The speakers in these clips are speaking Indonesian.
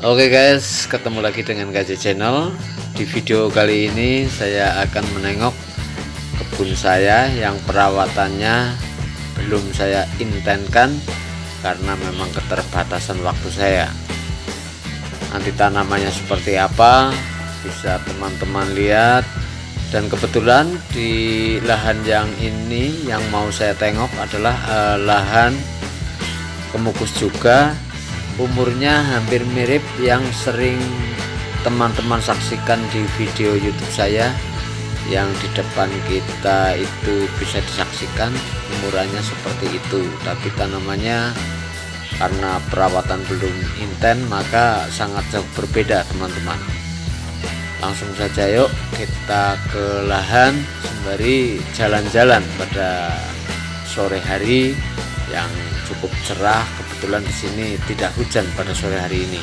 Oke guys, ketemu lagi dengan KJ Channel. Di video kali ini saya akan menengok kebun saya yang perawatannya belum saya intenkan karena memang keterbatasan waktu saya. Nanti tanamannya seperti apa bisa teman-teman lihat. Dan kebetulan di lahan yang ini yang mau saya tengok adalah lahan kemukus juga, umurnya hampir mirip yang sering teman-teman saksikan di video YouTube saya. Yang di depan kita itu bisa disaksikan umurannya seperti itu, tapi tanamannya karena perawatan belum intens maka sangat jauh berbeda teman-teman. Langsung saja yuk kita ke lahan sembari jalan-jalan pada sore hari yang cukup cerah. Kebetulan di sini tidak hujan pada sore hari ini.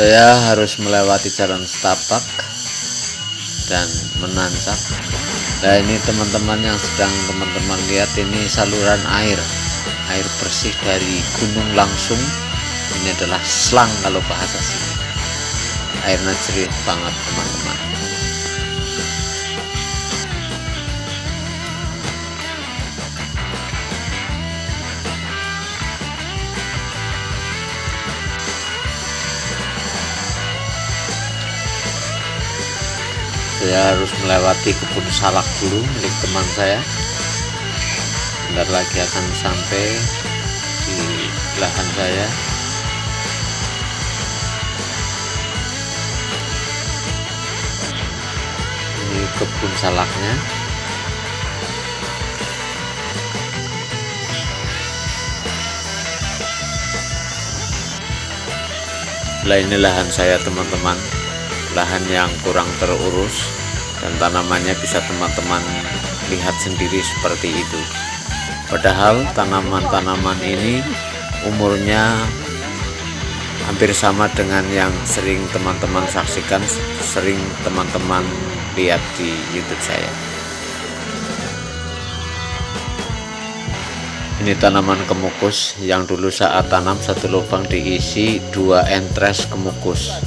Saya harus melewati jalan setapak dan menanjak. Nah, ini teman-teman yang sedang teman-teman lihat, ini saluran air bersih dari gunung langsung. Ini adalah selang kalau bahasa sini. Airnya jernih banget teman-teman. Saya harus melewati kebun salak dulu milik teman saya. Bentar lagi akan sampai di lahan saya. Ini kebun salaknya. Nah, ini lahan saya teman-teman. Lahan yang kurang terurus dan tanamannya bisa teman-teman lihat sendiri seperti itu. Padahal tanaman-tanaman ini umurnya hampir sama dengan yang sering teman-teman saksikan, sering teman-teman lihat di YouTube saya. Ini tanaman kemukus yang dulu saat tanam satu lubang diisi 2 entres kemukus.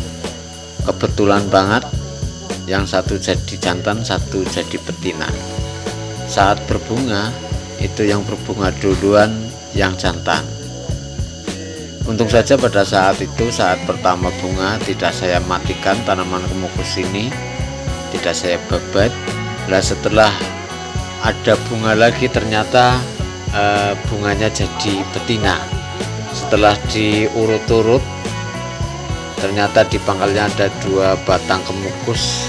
Kebetulan banget yang satu jadi jantan, satu jadi betina. Saat berbunga itu yang berbunga duluan yang jantan. Untung saja pada saat itu, saat pertama bunga, tidak saya matikan tanaman kemukus ini, tidak saya babat. Lah setelah ada bunga lagi ternyata bunganya jadi betina. Setelah diurut-urut ternyata di pangkalnya ada 2 batang kemukus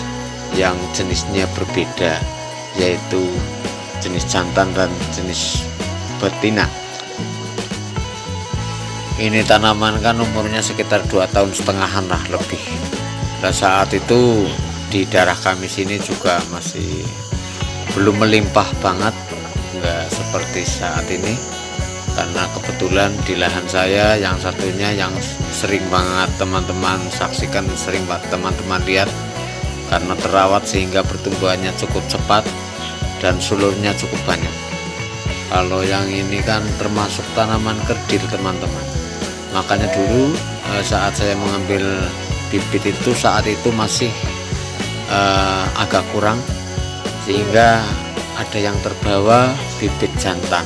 yang jenisnya berbeda, yaitu jenis jantan dan jenis betina. Ini tanaman kan umurnya sekitar 2,5 tahun lah lebih. Nah, saat itu di daerah kami sini juga masih belum melimpah banget, enggak seperti saat ini. Karena kebetulan di lahan saya yang satunya yang sering banget teman-teman saksikan, sering banget teman-teman lihat, karena terawat sehingga pertumbuhannya cukup cepat dan sulurnya cukup banyak. Kalau yang ini kan termasuk tanaman kerdil teman-teman. Makanya dulu saat saya mengambil bibit itu, saat itu masih agak kurang, sehingga ada yang terbawa bibit jantan.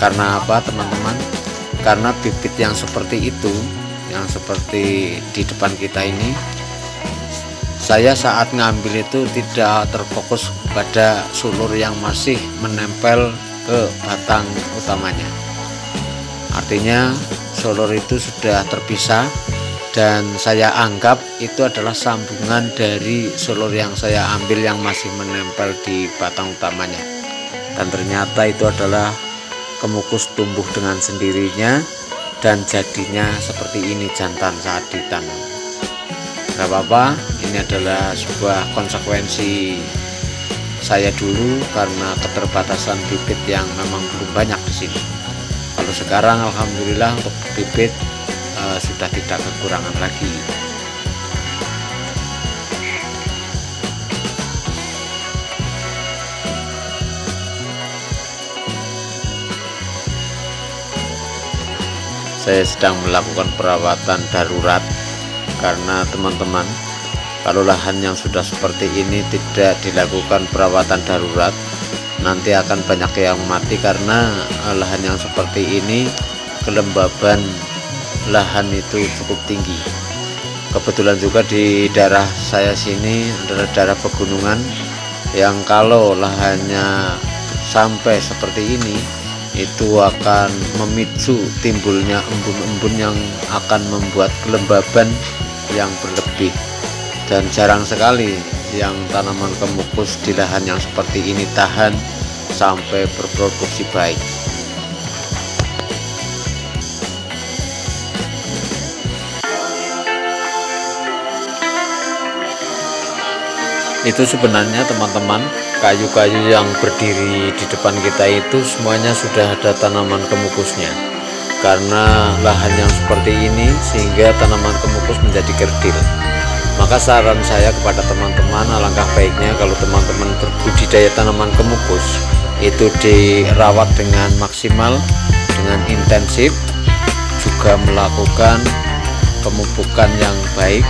Karena apa teman-teman? Karena bibit yang seperti itu, yang seperti di depan kita ini, saya saat ngambil itu tidak terfokus pada sulur yang masih menempel ke batang utamanya. Artinya sulur itu sudah terpisah dan saya anggap itu adalah sambungan dari sulur yang saya ambil yang masih menempel di batang utamanya. Dan ternyata itu adalah kemukus tumbuh dengan sendirinya dan jadinya seperti ini jantan saat ditanam. Gak apa-apa, ini adalah sebuah konsekuensi saya dulu karena keterbatasan bibit yang memang belum banyak di sini. Kalau sekarang alhamdulillah untuk bibit sudah tidak kekurangan lagi. Saya sedang melakukan perawatan darurat karena teman-teman, kalau lahan yang sudah seperti ini tidak dilakukan perawatan darurat, nanti akan banyak yang mati karena lahan yang seperti ini kelembaban lahan itu cukup tinggi. Kebetulan juga di daerah saya sini adalah daerah pegunungan yang kalau lahannya sampai seperti ini itu akan memicu timbulnya embun-embun yang akan membuat kelembaban yang berlebih, dan jarang sekali yang tanaman kemukus di lahan yang seperti ini tahan sampai berproduksi baik. Itu sebenarnya teman-teman, kayu-kayu yang berdiri di depan kita itu semuanya sudah ada tanaman kemukusnya. Karena lahan yang seperti ini sehingga tanaman kemukus menjadi kerdil. Maka saran saya kepada teman-teman, alangkah baiknya kalau teman-teman berbudidaya tanaman kemukus itu dirawat dengan maksimal, dengan intensif, juga melakukan pemupukan yang baik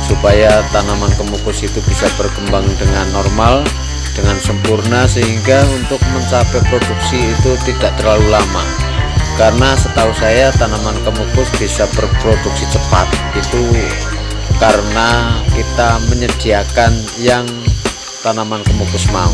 supaya tanaman kemukus itu bisa berkembang dengan normal, dengan sempurna, sehingga untuk mencapai produksi itu tidak terlalu lama. Karena setahu saya tanaman kemukus bisa berproduksi cepat itu karena kita menyediakan yang tanaman kemukus mau.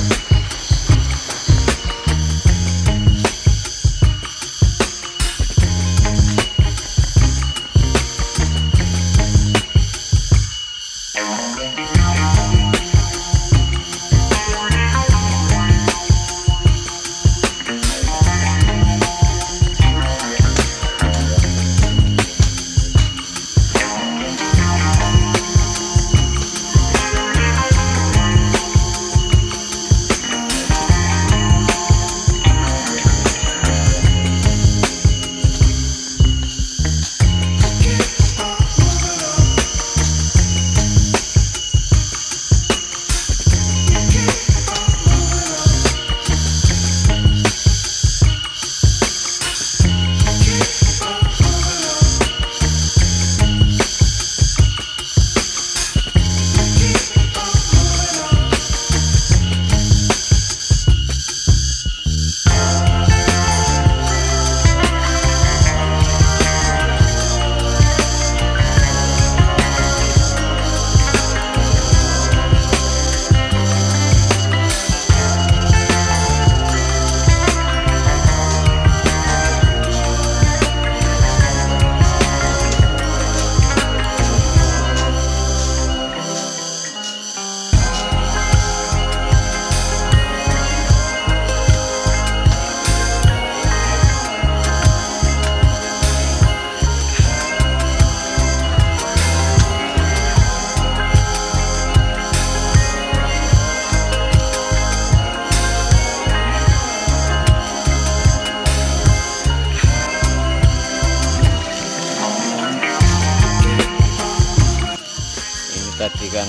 Tadi kan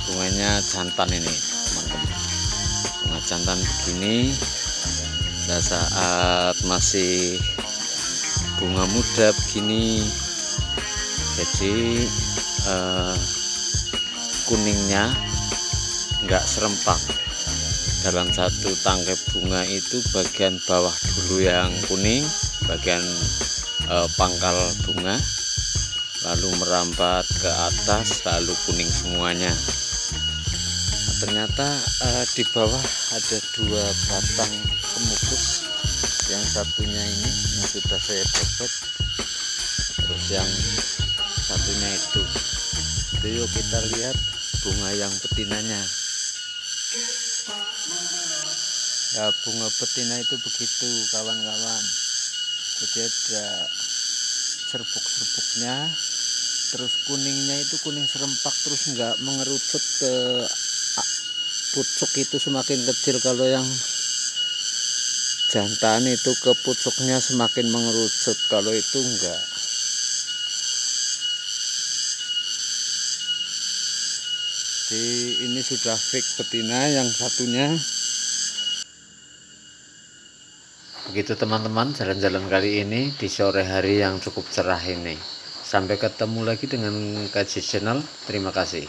bunganya jantan ini teman-teman, bunga jantan begini. Pada saat masih bunga muda begini, jadi kuningnya enggak serempak. Dalam satu tangkai bunga itu bagian bawah dulu yang kuning, bagian pangkal bunga, lalu merambat ke atas, lalu kuning semuanya. Nah, ternyata di bawah ada 2 batang kemukus, yang satunya ini yang sudah saya dapat, terus yang satunya itu yuk kita lihat bunga yang betinanya. Ya, bunga betina itu begitu kawan-kawan, jadi ada serbuk-serbuknya, terus kuningnya itu kuning serempak, terus nggak mengerucut ke pucuk itu semakin kecil, kalau yang jantan itu ke pucuknya semakin mengerucut, kalau itu enggak. Jadi ini sudah fix betina, yang satunya. Begitu teman-teman, jalan-jalan kali ini di sore hari yang cukup cerah ini. Sampai ketemu lagi dengan Kaji Channel. Terima kasih.